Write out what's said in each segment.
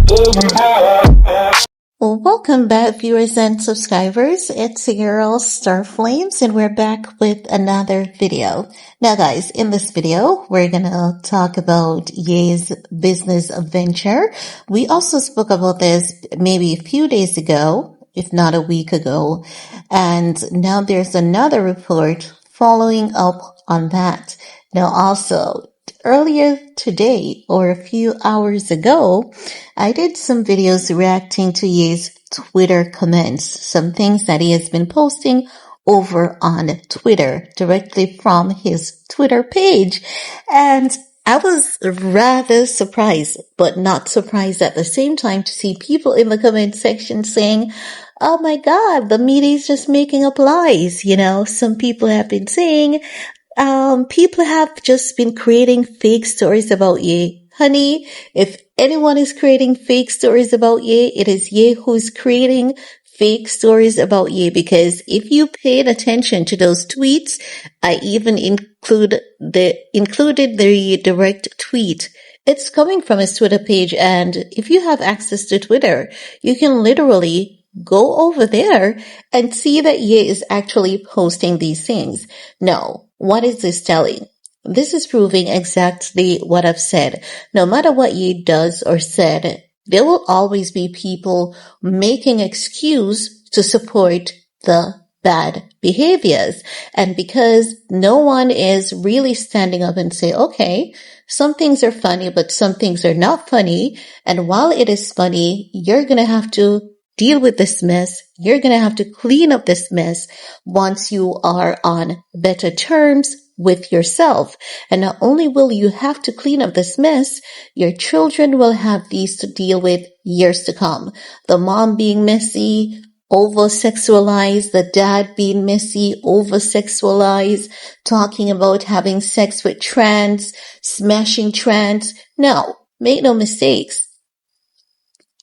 Well, welcome back, viewers and subscribers. It's your girl, Starflames, and we're back with another video. Now, guys, in this video, we're gonna talk about Ye's business venture. We also spoke about this maybe a few days ago, if not a week ago, and now there's another report following up on that. Now, also, earlier today or a few hours ago, I did some videos reacting to Ye's Twitter comments, some things that he has been posting over on Twitter directly from his Twitter page. And I was rather surprised, but not surprised at the same time to see people in the comment section saying, "Oh my God, the media is just making up lies." Some people have been saying, people have just been creating fake stories about Ye. Honey, if anyone is creating fake stories about Ye, it is Ye who's creating fake stories about Ye, because if you paid attention to those tweets, I even included the direct tweet. It's coming from his Twitter page, and if you have access to Twitter, you can literally go over there and see that Ye is actually posting these things. Now, what is this telling? This is proving exactly what I've said. No matter what Ye does or said, there will always be people making excuse to support the bad behaviors. And because no one is really standing up and say, okay, some things are funny, but some things are not funny. And while it is funny, you're going to have to deal with this mess. You're going to have to clean up this mess once you are on better terms with yourself. And not only will you have to clean up this mess, your children will have these to deal with years to come. The mom being messy, over-sexualized, the dad being messy, over-sexualized, talking about having sex with trans, smashing trans. No, make no mistakes.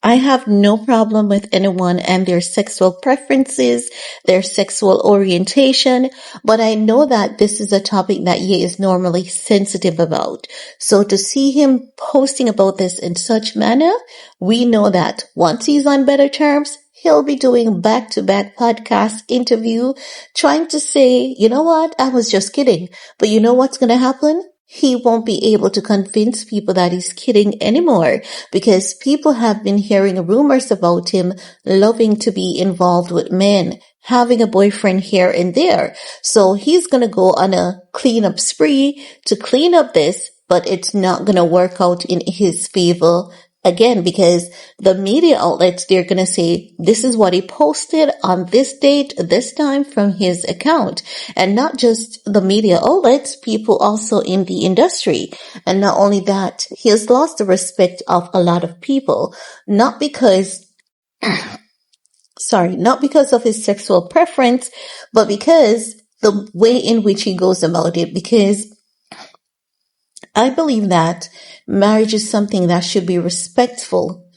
I have no problem with anyone and their sexual preferences, their sexual orientation, but I know that this is a topic that Ye is normally sensitive about. So to see him posting about this in such manner, we know that once he's on better terms, he'll be doing back-to-back podcast interview, trying to say, you know what, I was just kidding. But you know what's going to happen? He won't be able to convince people that he's kidding anymore, because people have been hearing rumors about him loving to be involved with men, having a boyfriend here and there. So he's going to go on a cleanup spree to clean up this, but it's not going to work out in his favor. Again, because the media outlets, they're going to say, this is what he posted on this date, this time from his account. And not just the media outlets, people also in the industry. And not only that, he has lost the respect of a lot of people, not because of his sexual preference, but because the way in which he goes about it. Because I believe that marriage is something that should be respectful.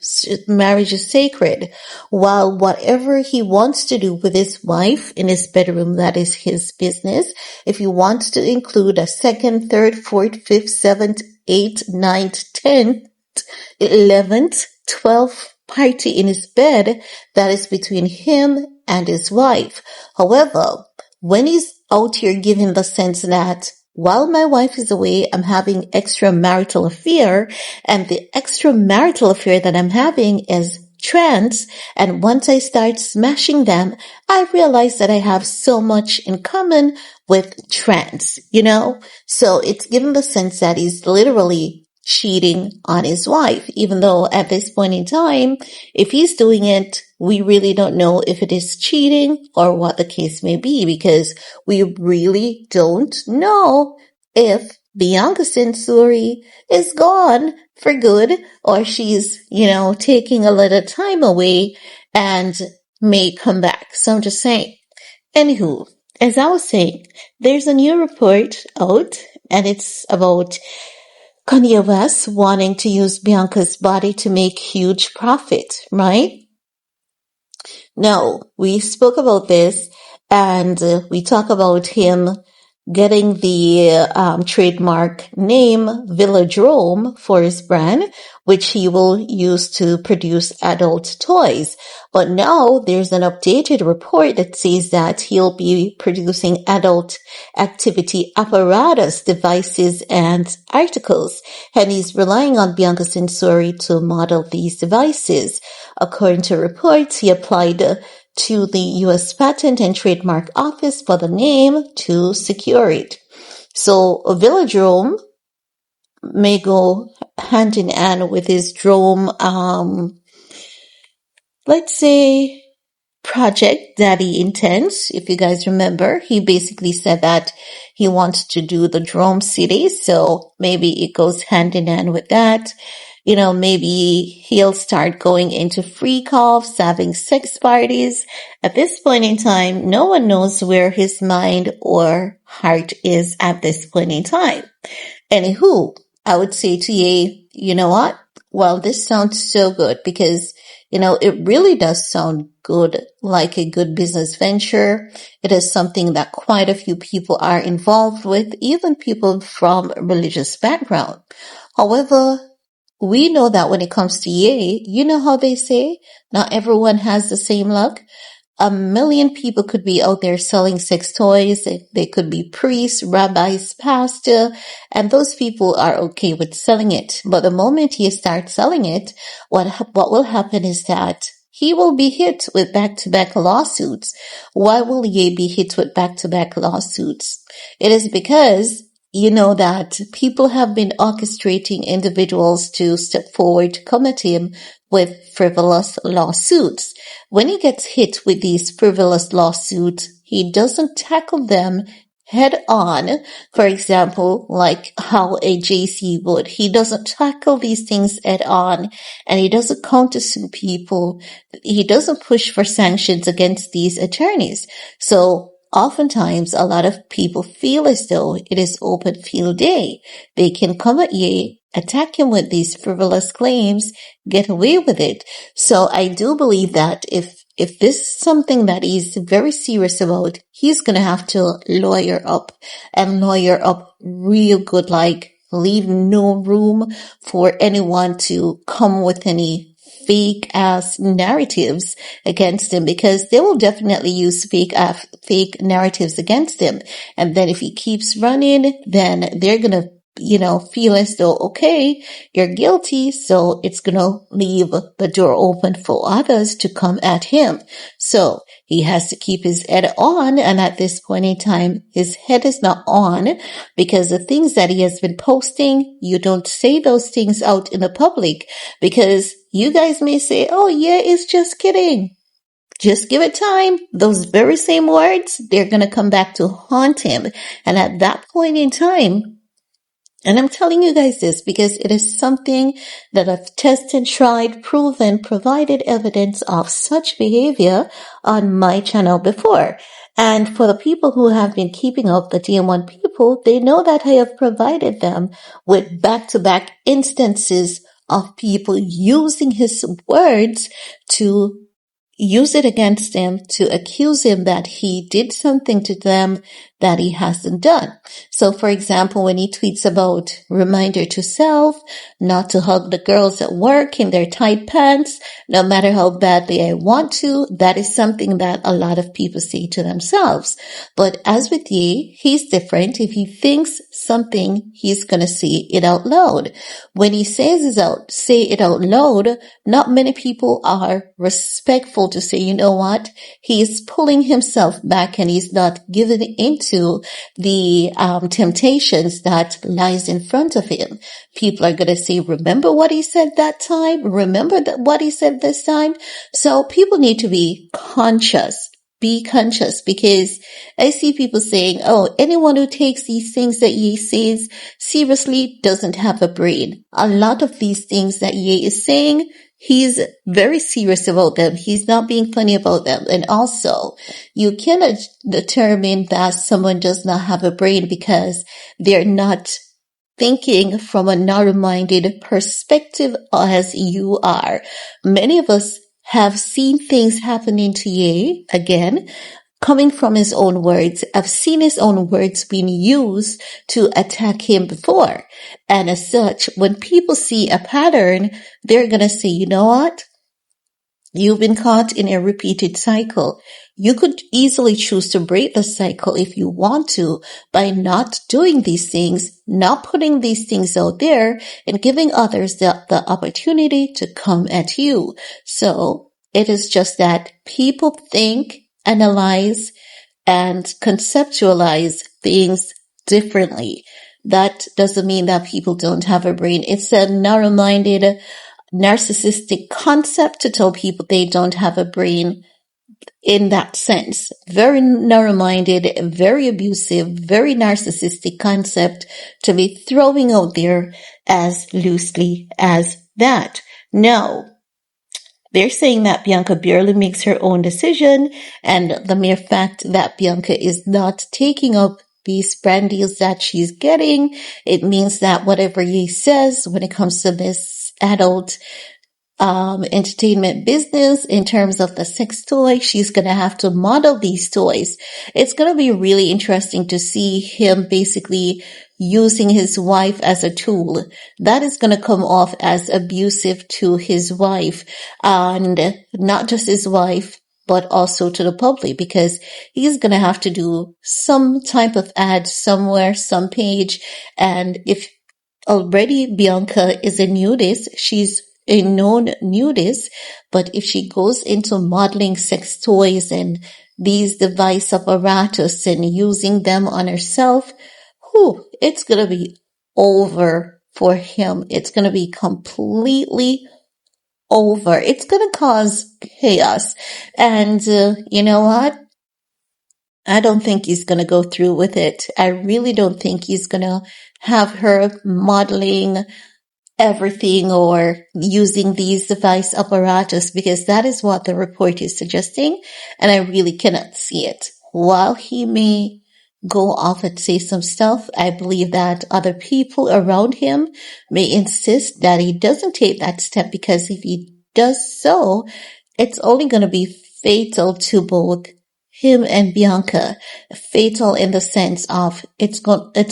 Marriage is sacred. While whatever he wants to do with his wife in his bedroom, that is his business. If he wants to include a second, third, fourth, fifth, seventh, eighth, ninth, 10th, 11th, 12th party in his bed, that is between him and his wife. However, when he's out here giving the sense that while my wife is away, I'm having extramarital affair, and the extramarital affair that I'm having is trans, and once I start smashing them, I realize that I have so much in common with trans, So it's given the sense that he's literally cheating on his wife, even though at this point in time, if he's doing it, we really don't know if it is cheating or what the case may be, because we really don't know if Bianca Censori is gone for good, or she's, taking a little time away and may come back. So I'm just saying. Anywho, as I was saying, there's a new report out, and it's about Kanye West wanting to use Bianca's body to make huge profit, right? Now, we spoke about this, and we talk about him getting the trademark name Villadroam for his brand, which he will use to produce adult toys. But now there's an updated report that says that he'll be producing adult activity apparatus, devices, and articles. And he's relying on Bianca Censori to model these devices. According to reports, he applied to the U.S. Patent and Trademark Office for the name to secure it. So a Villadroam may go hand in hand with his drone, let's say, project that he intends. If you guys remember, he basically said that he wants to do the drone city. So maybe it goes hand in hand with that. Maybe he'll start going into freak offs, having sex parties. At this point in time, no one knows where his mind or heart is at this point in time. Anywho, I would say to you, you know what? Well, this sounds so good because, it really does sound good, like a good business venture. It is something that quite a few people are involved with, even people from religious background. However, we know that when it comes to Ye, you know how they say, not everyone has the same luck. 1 million people could be out there selling sex toys. They could be priests, rabbis, pastor, and those people are okay with selling it. But the moment he starts selling it, what will happen is that he will be hit with back-to-back lawsuits. Why will Ye be hit with back-to-back lawsuits? It is because you know that people have been orchestrating individuals to step forward to come at him with frivolous lawsuits. When he gets hit with these frivolous lawsuits, he doesn't tackle them head on. For example, like how a JC would. He doesn't tackle these things head on, and he doesn't countersue people. He doesn't push for sanctions against these attorneys. So oftentimes, a lot of people feel as though it is open field day. They can come at Ye, attack him with these frivolous claims, get away with it. So I do believe that if this is something that he's very serious about, he's going to have to lawyer up and lawyer up real good, like leave no room for anyone to come with any fake ass narratives against him, because they will definitely use fake narratives against him. And then if he keeps running, then they're going to feel as though, okay, you're guilty. So it's going to leave the door open for others to come at him. So he has to keep his head on. And at this point in time, his head is not on, because the things that he has been posting, you don't say those things out in the public, because you guys may say, oh yeah, it's just kidding. Just give it time. Those very same words, they're going to come back to haunt him. And at that point in time, and I'm telling you guys this because it is something that I've tested, tried, proven, provided evidence of such behavior on my channel before. And for the people who have been keeping up the DM1 people, they know that I have provided them with back-to-back instances of people using his words to use it against him, to accuse him that he did something to them that he hasn't done. So, for example, when he tweets about reminder to self, not to hug the girls at work in their tight pants, no matter how badly I want to, that is something that a lot of people say to themselves. But as with Ye, he's different. If he thinks something, he's going to say it out loud. When he say it out loud, not many people are respectful to say, you know what, he is pulling himself back and he's not giving into the temptations that lies in front of him. People are going to say, remember what he said that time? Remember what he said this time? So people need to be conscious. Be conscious, because I see people saying, oh, anyone who takes these things that Ye says seriously doesn't have a brain. A lot of these things that Ye is saying, he's very serious about them. He's not being funny about them. And also, you cannot determine that someone does not have a brain because they're not thinking from a narrow-minded perspective as you are. Many of us have seen things happening to Ye, again, coming from his own words. I've seen his own words being used to attack him before. And as such, when people see a pattern, they're going to say, you know what? You've been caught in a repeated cycle. You could easily choose to break the cycle if you want to by not doing these things, not putting these things out there and giving others the opportunity to come at you. So it is just that people think, analyze, and conceptualize things differently. That doesn't mean that people don't have a brain. It's a narrow-minded, narcissistic concept to tell people they don't have a brain in that sense. Very narrow-minded, very abusive, very narcissistic concept to be throwing out there as loosely as that. No. They're saying that Bianca barely makes her own decision, and the mere fact that Bianca is not taking up these brand deals that she's getting, it means that whatever he says when it comes to this adult entertainment business in terms of the sex toy, she's going to have to model these toys. It's going to be really interesting to see him basically using his wife as a tool. That is going to come off as abusive to his wife, and not just his wife, but also to the public, because he's going to have to do some type of ad somewhere, some page. And if already Bianca is a nudist, she's a known nudist, but if she goes into modeling sex toys and these device apparatus and using them on herself, it's going to be over for him. It's going to be completely over. It's going to cause chaos. And you know what? I don't think he's going to go through with it. I really don't think he's going to have her modeling everything or using these device apparatus, because that is what the report is suggesting, and I really cannot see it. While he may go off and say some stuff, I believe that other people around him may insist that he doesn't take that step, because if he does so, it's only going to be fatal to both him and Bianca. Fatal in the sense of it's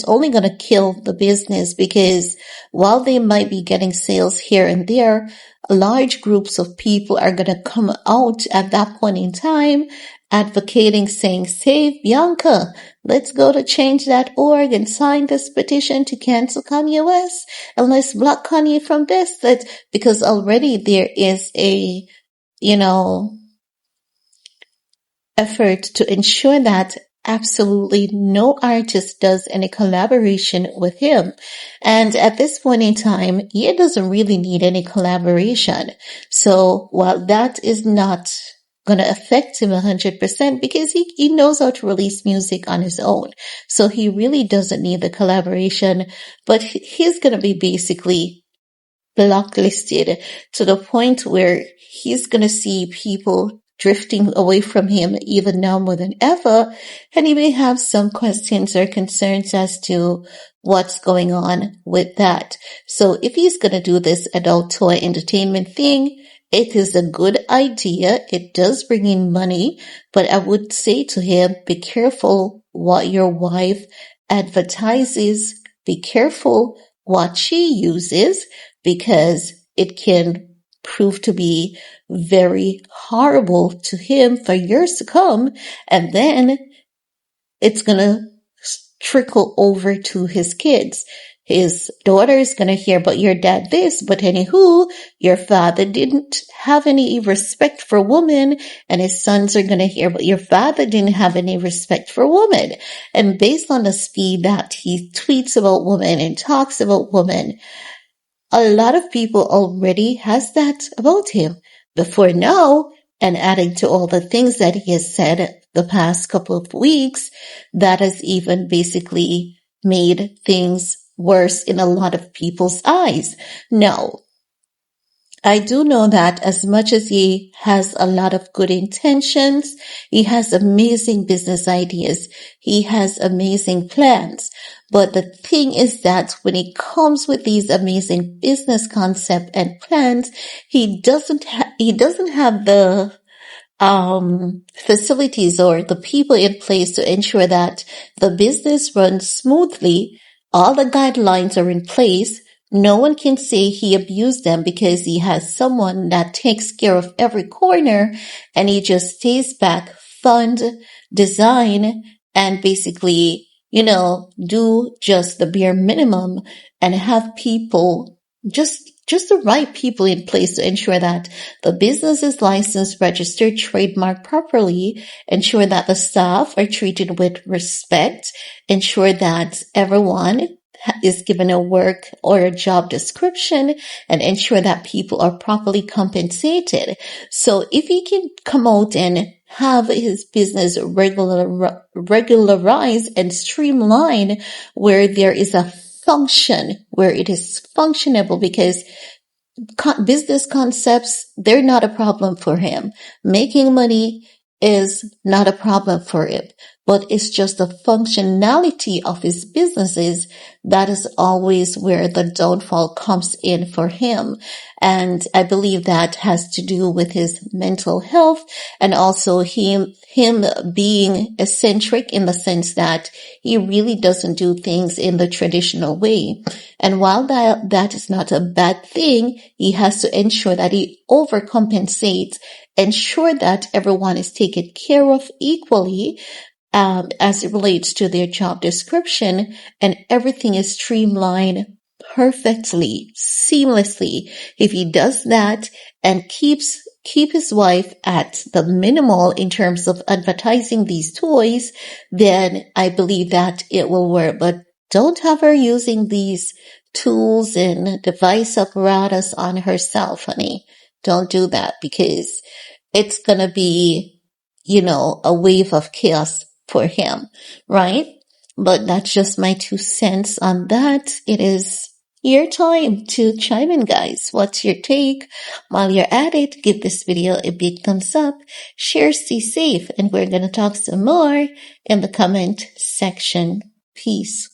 only going to kill the business, because while they might be getting sales here and there, large groups of people are going to come out at that point in time advocating, saying, save Bianca. Let's go to change.org and sign this petition to cancel Kanye West, and let's block Kanye from this. Because already there is a, effort to ensure that absolutely no artist does any collaboration with him. And at this point in time, he doesn't really need any collaboration. So while that is not going to affect him 100%, because he knows how to release music on his own. So he really doesn't need the collaboration, but he's going to be basically blacklisted to the point where he's going to see people drifting away from him even now more than ever, and he may have some questions or concerns as to what's going on with that. So if he's going to do this adult toy entertainment thing, it is a good idea. It does bring in money, but I would say to him, be careful what your wife advertises. Be careful what she uses, because it can prove to be very horrible to him for years to come. And then it's going to trickle over to his kids. His daughter is going to hear, but your dad this, but anywho, your father didn't have any respect for women, and his sons are going to hear, but your father didn't have any respect for women. And based on the speed that he tweets about women and talks about women, a lot of people already has that about him before now, and adding to all the things that he has said the past couple of weeks, that has even basically made things worse in a lot of people's eyes. Now, I do know that as much as he has a lot of good intentions, he has amazing business ideas, he has amazing plans. But the thing is that when he comes with these amazing business concepts and plans, he doesn't have the facilities or the people in place to ensure that the business runs smoothly. All the guidelines are in place. No one can say he abused them because he has someone that takes care of every corner and he just stays back, fund, design, and basically, do just the bare minimum and have people just the right people in place to ensure that the business is licensed, registered, trademarked properly, ensure that the staff are treated with respect, ensure that everyone is given a work or a job description, and ensure that people are properly compensated. So if he can come out and have his business regularized and streamlined where there is a function, where it is functionable, because business concepts, they're not a problem for him. Making money is not a problem for him, but it's just the functionality of his businesses that is always where the downfall comes in for him. And I believe that has to do with his mental health and also him being eccentric in the sense that he really doesn't do things in the traditional way. And while that is not a bad thing, he has to ensure that he overcompensates, ensure that everyone is taken care of equally, as it relates to their job description, and everything is streamlined perfectly, seamlessly. If he does that and keep his wife at the minimal in terms of advertising these toys, then I believe that it will work. But don't have her using these tools and device apparatus on herself, honey. Don't do that, because it's gonna be, a wave of chaos for him, right? But that's just my 2 cents on that. It is your time to chime in, guys. What's your take? While you're at it, give this video a big thumbs up, share, stay safe, and we're gonna talk some more in the comment section. Peace.